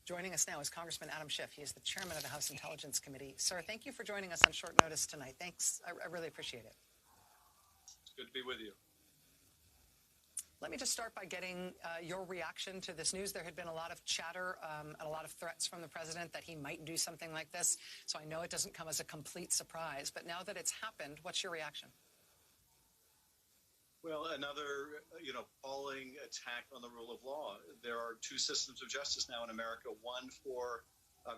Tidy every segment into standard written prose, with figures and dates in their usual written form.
Joining us now is Congressman Adam Schiff. He is the chairman of the House Intelligence Committee. Sir, thank you for joining us on short notice tonight. Thanks. I really appreciate it. It's good to be with you. Let me just start by getting your reaction to this news. There had been a lot of chatter and a lot of threats from the president that he might do something like this. So I know it doesn't come as a complete surprise. But now that it's happened, what's your reaction? Well, another, appalling attack on the rule of law. There are two systems of justice now in America, one for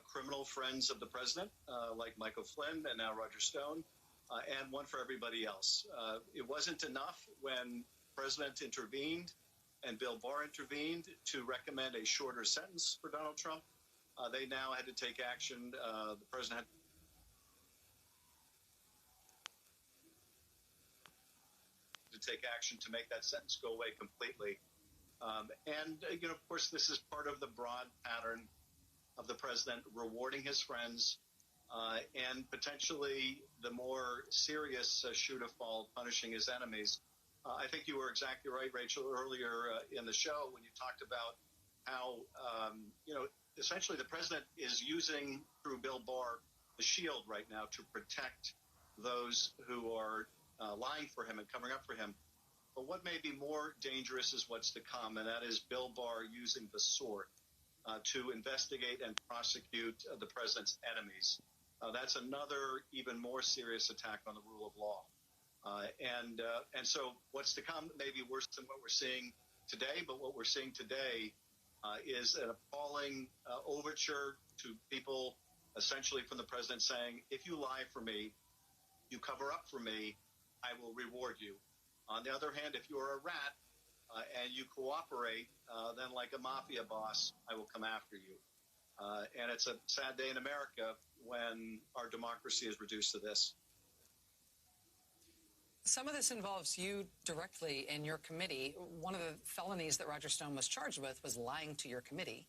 criminal friends of the president, like Michael Flynn and now Roger Stone, and one for everybody else. It wasn't enough when the president intervened and Bill Barr intervened to recommend a shorter sentence for Donald Trump. They now had to take action. The president had take action to make that sentence go away completely. Of course, this is part of the broad pattern of the president rewarding his friends and potentially the more serious shoe to fall, punishing his enemies. I think you were exactly right, Rachel, earlier in the show when you talked about how, essentially the president is using, through Bill Barr, the shield right now to protect those who are lying for him and covering up for him. But what may be more dangerous is what's to come, and that is Bill Barr using the sword to investigate and prosecute the president's enemies. That's another even more serious attack on the rule of law. And so what's to come may be worse than what we're seeing today, but what we're seeing today is an appalling overture to people, essentially from the president saying, if you lie for me, you cover up for me, I will reward you. On the other hand, if you're a rat and you cooperate, then like a mafia boss, I will come after you. And it's a sad day in America when our democracy is reduced to this. Some of this involves you directly in your committee. One of the felonies that Roger Stone was charged with was lying to your committee.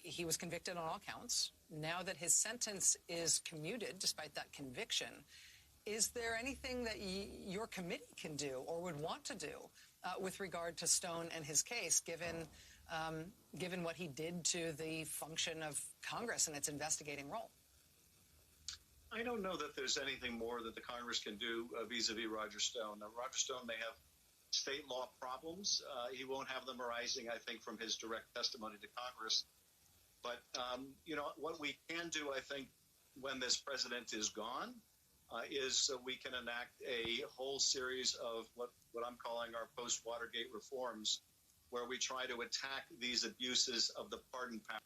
He was convicted on all counts. Now that his sentence is commuted, despite that conviction, is there anything that your committee can do or would want to do with regard to Stone and his case, given what he did to the function of Congress and its investigating role? I don't know that there's anything more that the Congress can do vis-a-vis Roger Stone. Now, Roger Stone may have state law problems. He won't have them arising, I think, from his direct testimony to Congress. But, what we can do, I think, when this president is gone, is we can enact a whole series of what I'm calling our post-Watergate reforms, where we try to attack these abuses of the pardon power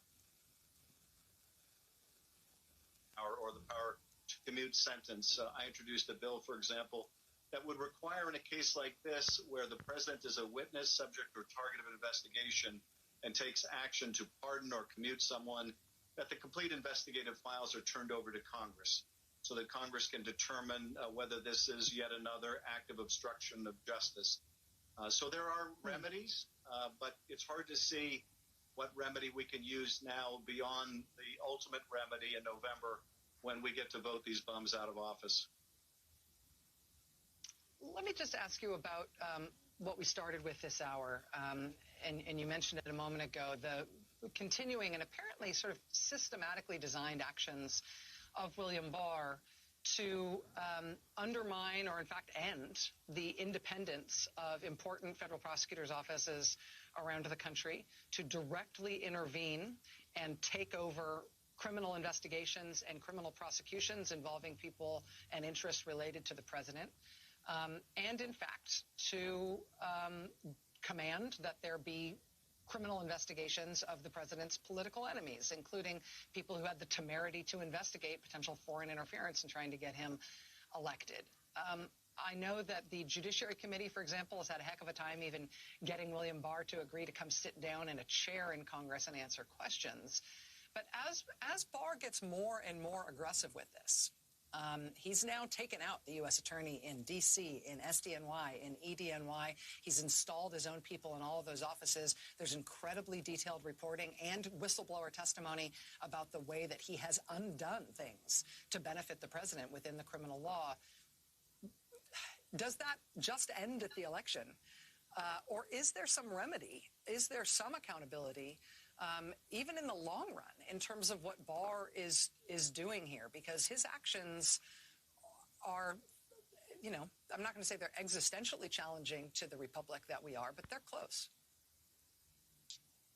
or the power to commute sentence. I introduced a bill, for example, that would require in a case like this, where the president is a witness subject or target of an investigation and takes action to pardon or commute someone, that the complete investigative files are turned over to Congress, so that Congress can determine whether this is yet another act of obstruction of justice. So there are remedies, but it's hard to see what remedy we can use now beyond the ultimate remedy in November when we get to vote these bums out of office. Let me just ask you about what we started with this hour, and you mentioned it a moment ago, the continuing and apparently sort of systematically designed actions of William Barr to undermine or in fact end the independence of important federal prosecutors' offices around the country, to directly intervene and take over criminal investigations and criminal prosecutions involving people and interests related to the president, and in fact to command that there be criminal investigations of the president's political enemies, including people who had the temerity to investigate potential foreign interference in trying to get him elected. I know that the Judiciary Committee, for example, has had a heck of a time even getting William Barr to agree to come sit down in a chair in Congress and answer questions. But as Barr gets more and more aggressive with this, he's now taken out the U.S. Attorney in D.C., in SDNY, in EDNY. He's installed his own people in all of those offices. There's incredibly detailed reporting and whistleblower testimony about the way that he has undone things to benefit the president within the criminal law. Does that just end at the election? Or is there some remedy? Is there some accountability even in the long run, in terms of what Barr is doing here, because his actions are, I'm not going to say they're existentially challenging to the republic that we are, but they're close.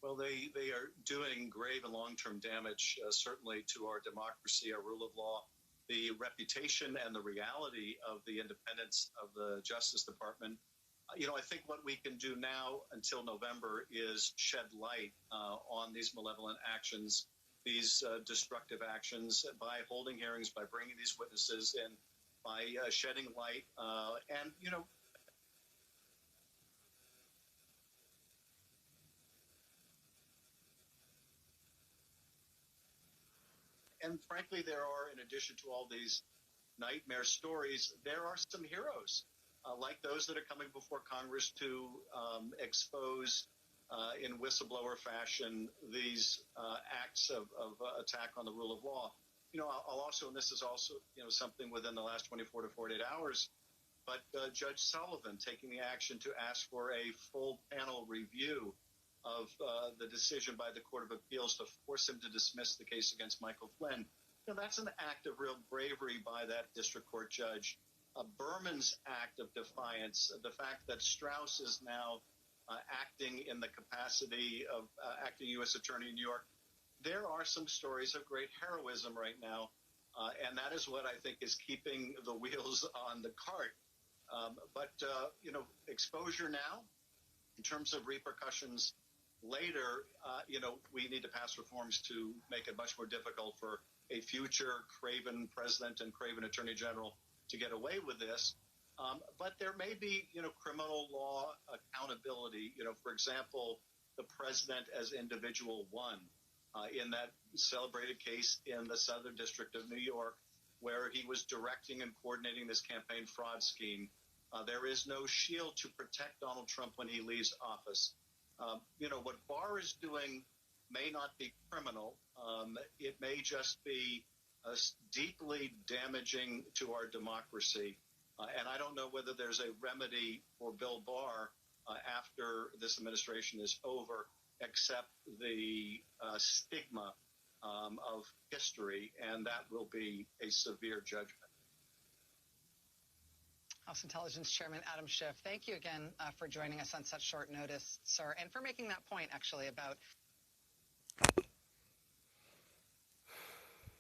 Well, they are doing grave and long-term damage, certainly to our democracy, our rule of law, the reputation and the reality of the independence of the Justice Department. I think what we can do now until November is shed light on these malevolent actions, these destructive actions, by holding hearings, by bringing these witnesses in, by shedding light. And frankly, there are, in addition to all these nightmare stories, there are some heroes, like those that are coming before Congress to expose in whistleblower fashion these acts of attack on the rule of law. I'll also, and this is also something within the last 24 to 48 hours, but Judge Sullivan taking the action to ask for a full panel review of the decision by the Court of Appeals to force him to dismiss the case against Michael Flynn. That's an act of real bravery by that district court judge. Berman's act of defiance, the fact that Strauss is now acting in the capacity of acting U.S. Attorney in New York. There are some stories of great heroism right now, and that is what I think is keeping the wheels on the cart. But exposure now, in terms of repercussions later, we need to pass reforms to make it much more difficult for a future craven president and craven attorney general to get away with this. But there may be, criminal law accountability. For example, the president as individual one in that celebrated case in the Southern District of New York, where he was directing and coordinating this campaign fraud scheme. There is no shield to protect Donald Trump when he leaves office. What Barr is doing may not be criminal. It may just be deeply damaging to our democracy. And I don't know whether there's a remedy for Bill Barr after this administration is over, except the stigma of history, and that will be a severe judgment. House Intelligence Chairman Adam Schiff, thank you again for joining us on such short notice, sir, and for making that point, actually, about